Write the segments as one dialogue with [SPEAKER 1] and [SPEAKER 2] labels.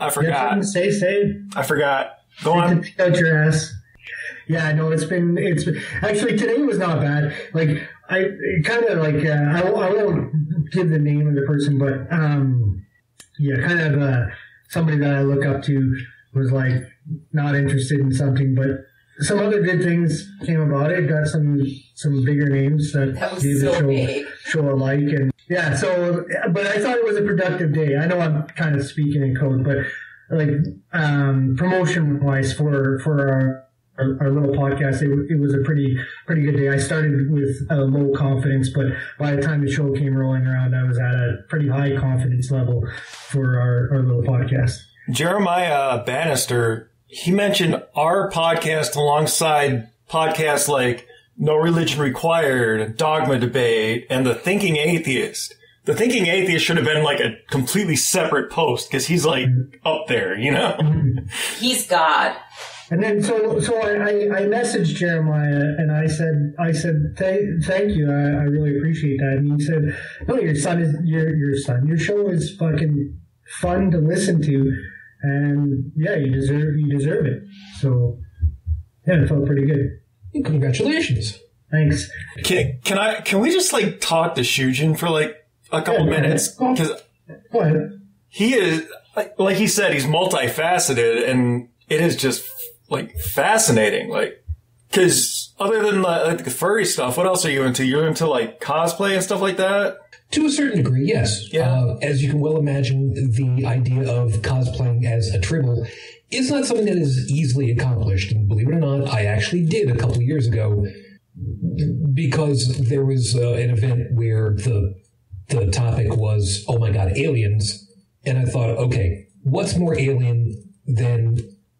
[SPEAKER 1] I forgot.
[SPEAKER 2] Say.
[SPEAKER 1] I forgot. Go on.
[SPEAKER 2] Pick out your ass. Yeah, I know it's been actually today was not bad. Like I kind of like I won't give the name of the person, but kind of somebody that I look up to was like not interested in something, but some other good things came about it. Got some bigger names that gave the show a like, and yeah. So, but I thought it was a productive day. I know I'm kind of speaking in code, but like promotion wise for our little podcast, it was a pretty good day. I started with low confidence, but by the time the show came rolling around, I was at a pretty high confidence level for our little podcast.
[SPEAKER 1] Jeremiah Bannister, he mentioned our podcast alongside podcasts like No Religion Required, Dogma Debate, and The Thinking Atheist. The Thinking Atheist should have been like a completely separate post because he's like up there, you know?
[SPEAKER 3] He's God.
[SPEAKER 2] And then so I messaged Jeremiah and I said thank you, I really appreciate that. And he said, no, your show is fucking fun to listen to, and yeah, you deserve it. So yeah, it felt pretty good.
[SPEAKER 4] Congratulations.
[SPEAKER 2] Thanks.
[SPEAKER 1] Can we just like talk to Shujin for like a couple minutes? Because he is like he said, he's multifaceted, and it is just like fascinating. Like, because other than the furry stuff, what else are you into? You're into like cosplay and stuff like that?
[SPEAKER 4] To a certain degree, yes.
[SPEAKER 1] Yeah.
[SPEAKER 4] As you can well imagine, the idea of cosplaying as a Tribble is not something that is easily accomplished. And believe it or not, I actually did a couple of years ago because there was an event where the topic was, oh my God, aliens. And I thought, okay, what's more alien than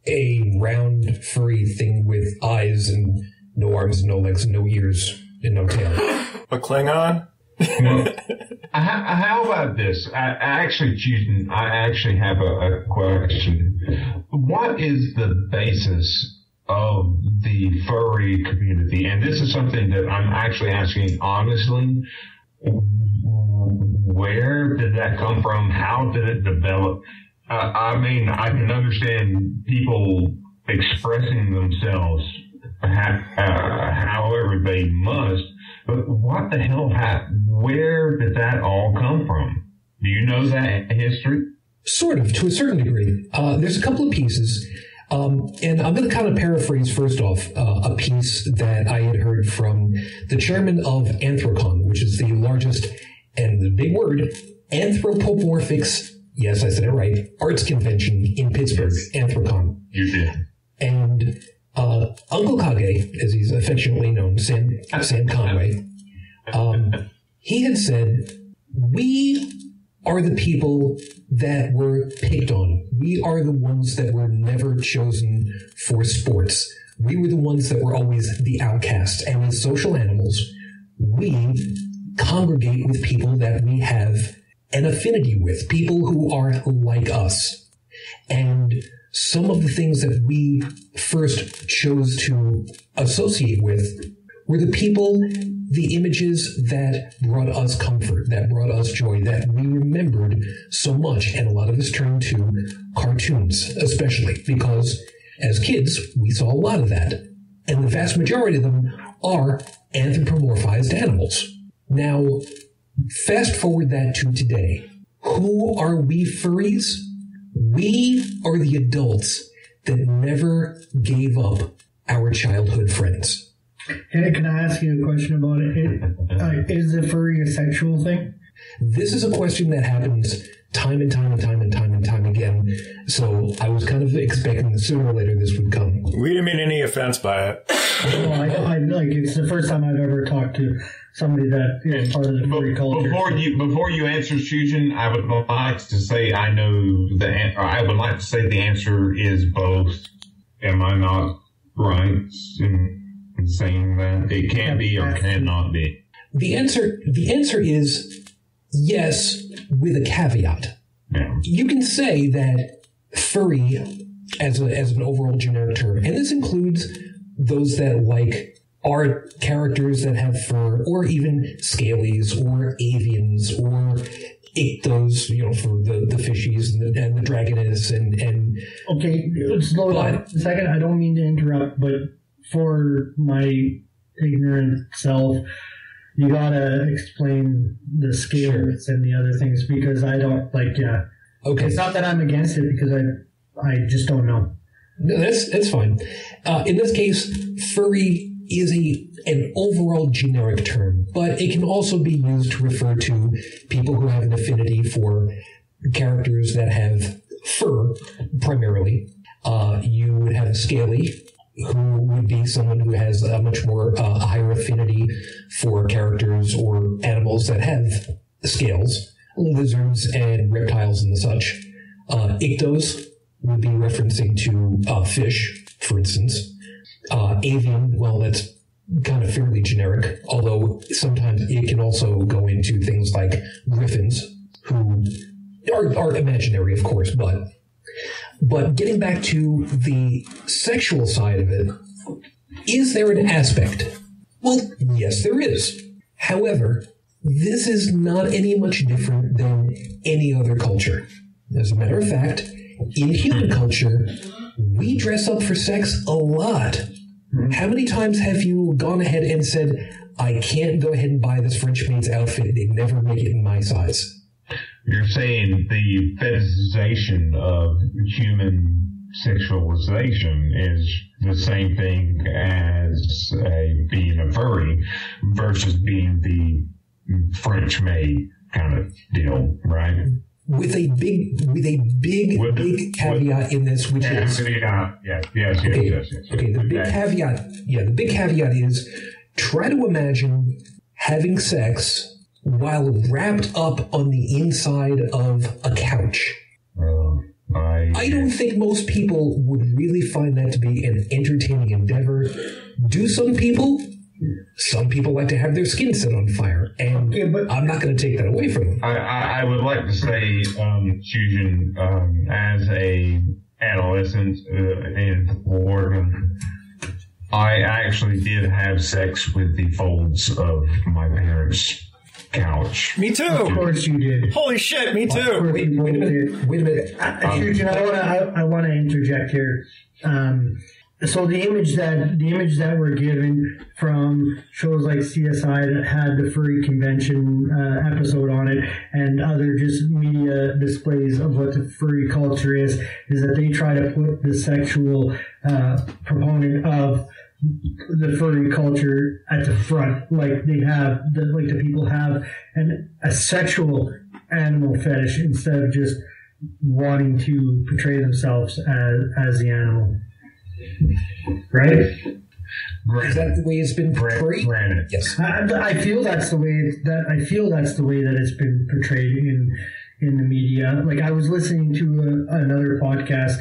[SPEAKER 4] a round furry thing with eyes and no arms, no legs, no ears, and no tail?
[SPEAKER 1] A Klingon?
[SPEAKER 5] How about this? I actually have a question. What is the basis of the furry community? And this is something that I'm actually asking honestly. Where did that come from? How did it develop? I mean, I can understand people expressing themselves however they must, but what the hell happened? Where did that all come from? Do you know that history?
[SPEAKER 4] Sort of, to a certain degree. There's a couple of pieces. And I'm going to kind of paraphrase first off a piece that I had heard from the chairman of Anthrocon, which is the largest, and the big word, anthropomorphics, yes, I said it right, arts convention in Pittsburgh, Anthrocon.
[SPEAKER 5] You did.
[SPEAKER 4] And Uncle Kage, as he's affectionately known, Sam Conway, he had said, we are the people that were picked on. We are the ones that were never chosen for sports. We were the ones that were always the outcasts. And as social animals, we congregate with people that we have an affinity with, people who are like us. And some of the things that we first chose to associate with were the people, the images that brought us comfort, that brought us joy, that we remembered so much. And a lot of us turned to cartoons, especially because as kids, we saw a lot of that. And the vast majority of them are anthropomorphized animals. Now, fast forward that to today. Who are we furries? We are the adults that never gave up our childhood friends.
[SPEAKER 2] Can I ask you a question about it? Is the furry a sexual thing?
[SPEAKER 4] This is a question that happens time and time and time and time and time again. So I was kind of expecting that sooner or later this would come.
[SPEAKER 1] We didn't mean any offense by it.
[SPEAKER 2] Well, I like it's the first time I've ever talked to somebody that is part of the furry culture.
[SPEAKER 5] Before you answer, Shujin, I would like to say I know I would like to say the answer is both. Am I not right in saying that it can be or cannot be?
[SPEAKER 4] The answer is yes, with a caveat.
[SPEAKER 5] Yeah.
[SPEAKER 4] You can say that furry as an overall generic term, and this includes those that like are characters that have fur, or even scalies, or avians, or Ichthos, for the fishies and the dragoness and
[SPEAKER 2] Okay, slow down a second. I don't mean to interrupt, but for my ignorant self, you gotta explain the scales and the other things, because I don't Okay. It's not that I'm against it, because I just don't know.
[SPEAKER 4] No, that's fine. In this case, furry is an overall generic term, but it can also be used to refer to people who have an affinity for characters that have fur, primarily. You would have a scaly, who would be someone who has a much more higher affinity for characters or animals that have scales, lizards and reptiles and the such. Ichthos would be referencing to fish, for instance. Avian, well, that's kind of fairly generic, although sometimes it can also go into things like griffins, who are imaginary, of course, but getting back to the sexual side of it, is there an aspect? Well, yes, there is. However, this is not any much different than any other culture. As a matter of fact, in human culture, we dress up for sex a lot. How many times have you gone ahead and said, I can't go ahead and buy this French maid's outfit, they never make it in my size?
[SPEAKER 5] You're saying the fetishization of human sexualization is the same thing as being a furry versus being the French maid kind of deal, right?
[SPEAKER 4] With a big caveat in this, which is
[SPEAKER 5] yes.
[SPEAKER 4] Okay, the big caveat is, try to imagine having sex while wrapped up on the inside of a couch. I don't think most people would really find that to be an entertaining endeavor. Do some people? Some people like to have their skin set on fire, and I'm not going to take that away from them.
[SPEAKER 5] I would like to say, Shujin, as a adolescent in boredom, I actually did have sex with the folds of my parents' couch.
[SPEAKER 1] Me too.
[SPEAKER 2] Of course you did.
[SPEAKER 1] Holy shit, me too.
[SPEAKER 4] Wait a minute.
[SPEAKER 2] Shujin, I want to interject here. So the image that we're given from shows like CSI that had the furry convention episode on it, and other just media displays of what the furry culture is that they try to put the sexual proponent of the furry culture at the front, like they have, the people have a sexual animal fetish instead of just wanting to portray themselves as the animal. Right?
[SPEAKER 4] Is that the way it's been portrayed? Yes.
[SPEAKER 2] I feel that's the way that it's been portrayed in the media. Like, I was listening to another podcast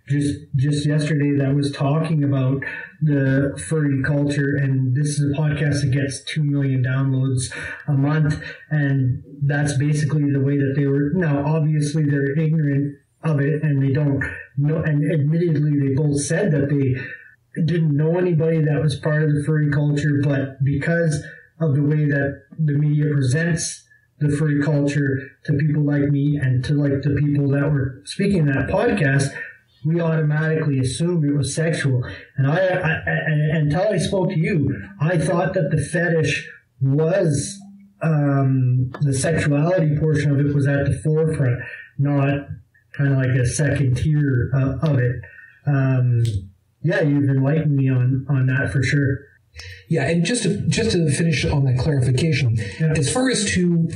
[SPEAKER 2] just yesterday that was talking about the furry culture, and this is a podcast that gets 2 million downloads a month, and that's basically the way that they were. Now, obviously, they're ignorant of it, and they don't know, and admittedly, they both said that they didn't know anybody that was part of the furry culture, but because of the way that the media presents the furry culture to people like me and to like the people that were speaking in that podcast, we automatically assumed it was sexual. And I until I spoke to you, I thought that the fetish was the sexuality portion of it was at the forefront, not kind of like a second tier of it. Yeah, you've enlightened me on that for sure.
[SPEAKER 4] Yeah, and just to finish on that clarification, as far as to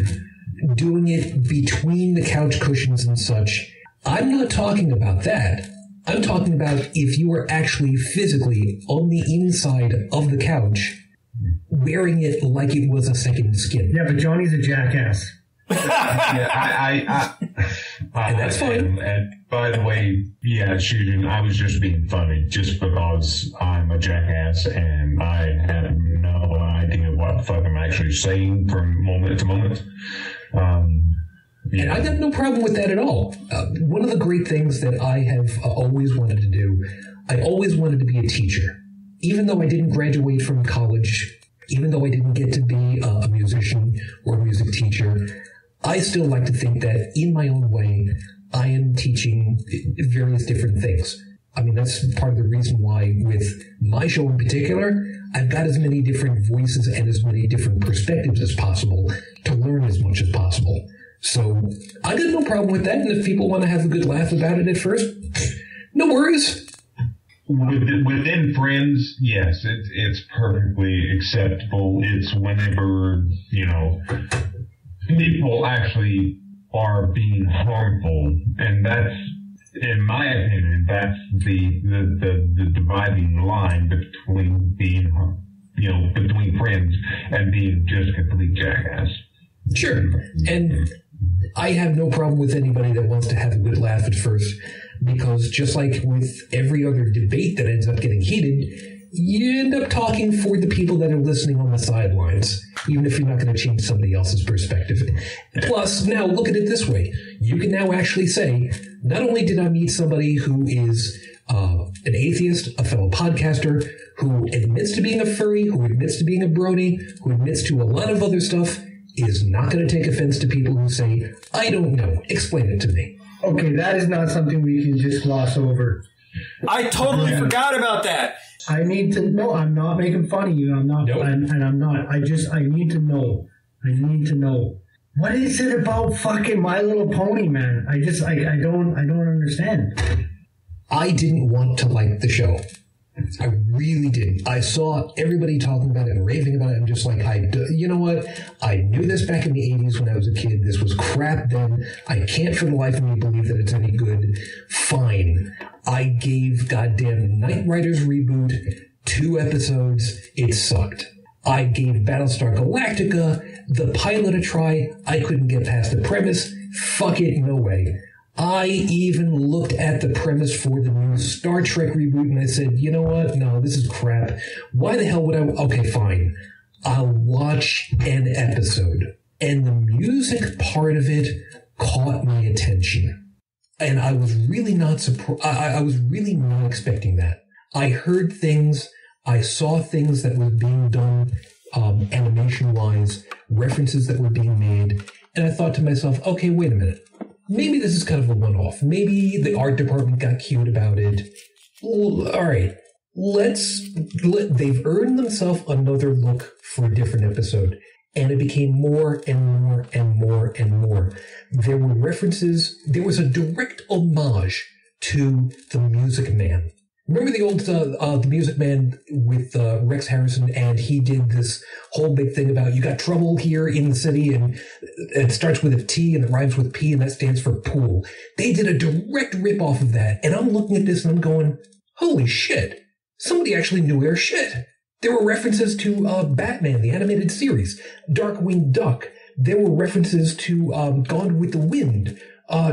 [SPEAKER 4] doing it between the couch cushions and such, I'm not talking about that. I'm talking about if you are actually physically on the inside of the couch, wearing it like it was a second skin.
[SPEAKER 2] Yeah, but Johnny's a jackass.
[SPEAKER 5] Yeah,
[SPEAKER 4] and that's fine.
[SPEAKER 5] And by the way, Shujin, I was just being funny just because I'm a jackass and I have no idea what the fuck I'm actually saying from moment to moment.
[SPEAKER 4] And I got no problem with that at all. One of the great things that I have always wanted to do, I always wanted to be a teacher. Even though I didn't graduate from college, even though I didn't get to be a musician or a music teacher, I still like to think that in my own way, I am teaching various different things. I mean, that's part of the reason why with my show in particular, I've got as many different voices and as many different perspectives as possible to learn as much as possible. So I got no problem with that. And if people want to have a good laugh about it at first, no worries.
[SPEAKER 5] Within friends, yes, it's perfectly acceptable. It's whenever, people actually are being harmful, and that's, in my opinion, that's the dividing line between being, between friends and being just a complete jackass.
[SPEAKER 4] Sure. And I have no problem with anybody that wants to have a good laugh at first, because just like with every other debate that ends up getting heated, you end up talking for the people that are listening on the sidelines, even if you're not going to change somebody else's perspective. Plus, now look at it this way. You can now actually say, not only did I meet somebody who is an atheist, a fellow podcaster, who admits to being a furry, who admits to being a brony, who admits to a lot of other stuff, is not going to take offense to people who say, I don't know, explain it to me.
[SPEAKER 2] Okay, that is not something we can just gloss over.
[SPEAKER 1] I totally forgot about that.
[SPEAKER 2] I need to know. I'm not making fun of you. I'm not,
[SPEAKER 4] Nope.
[SPEAKER 2] and I'm not. I need to know. I need to know. What is it about fucking My Little Pony, man? I don't understand.
[SPEAKER 4] I didn't want to like the show. I really didn't. I saw everybody talking about it and raving about it. I'm just like, you know what? I knew this back in the 80s when I was a kid. This was crap then. I can't for the life of me believe that it's any good. Fine. I gave goddamn Knight Riders Reboot 2 episodes. It sucked. I gave Battlestar Galactica, the pilot, a try. I couldn't get past the premise. Fuck it, no way. I even looked at the premise for the new Star Trek reboot and I said, you know what? No, this is crap. Why the hell would I? Okay, fine. I'll watch an episode. And the music part of it caught my attention. And I was really not surprised. I was really not expecting that. I heard things. I saw things that were being done animation-wise, references that were being made. And I thought to myself, okay, wait a minute. Maybe this is kind of a one-off. Maybe the art department got cute about it. All right, they've earned themselves another look for a different episode. And it became more and more and more and more. There were references. There was a direct homage to The Music Man. Remember the old The Music Man with Rex Harrison, and he did this whole big thing about you got trouble here in the city, and it starts with a T and it rhymes with P, and that stands for pool. They did a direct rip off of that, and I'm looking at this and I'm going, holy shit! Somebody actually knew their shit. There were references to Batman, the animated series, Darkwing Duck. There were references to Gone with the Wind,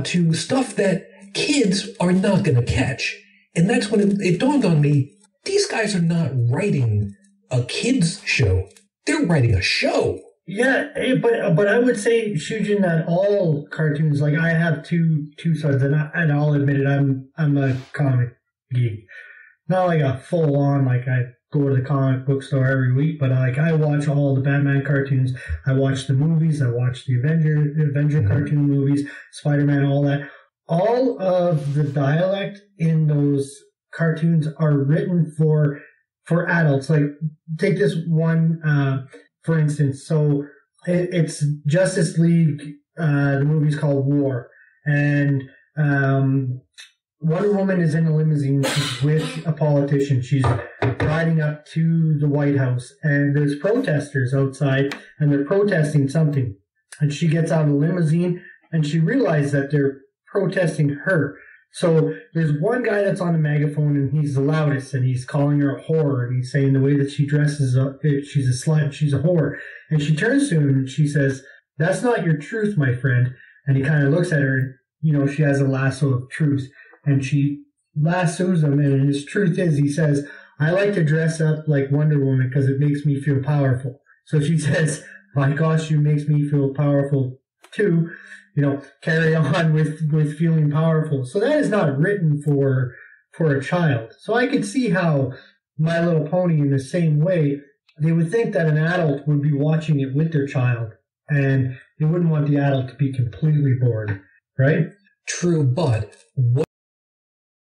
[SPEAKER 4] to stuff that kids are not going to catch. And that's when it dawned on me, these guys are not writing a kids show. They're writing a show.
[SPEAKER 2] Yeah, but I would say, Shujin, that all cartoons, like I have two sons, and I'll admit it, I'm a comic geek. Not like a full on, like I go to the comic book store every week, but like I watch all the Batman cartoons. I watch the movies. I watch the Avenger cartoon movies, Spider-Man, all that. All of the dialect in those cartoons are written for adults. Like, take this one, for instance. So it's Justice League, the movie's called War. And Wonder Woman is in a limousine. She's with a politician. She's riding up to the White House. And there's protesters outside, and they're protesting something. And she gets out of the limousine, and she realizes that they're protesting her. So there's one guy that's on the megaphone, and he's the loudest, and he's calling her a whore, and he's saying the way that she dresses up, she's a slut, she's a whore. And she turns to him and she says, "That's not your truth, my friend." And he kind of looks at her, and she has a lasso of truth, and she lassos him, and his truth is, he says, "I like to dress up like Wonder Woman because it makes me feel powerful." So she says, "My costume makes me feel powerful too. Carry on with feeling powerful." So that is not written for a child. So I could see how My Little Pony, in the same way, they would think that an adult would be watching it with their child. And You wouldn't want the adult to be completely bored, right?
[SPEAKER 4] True, but what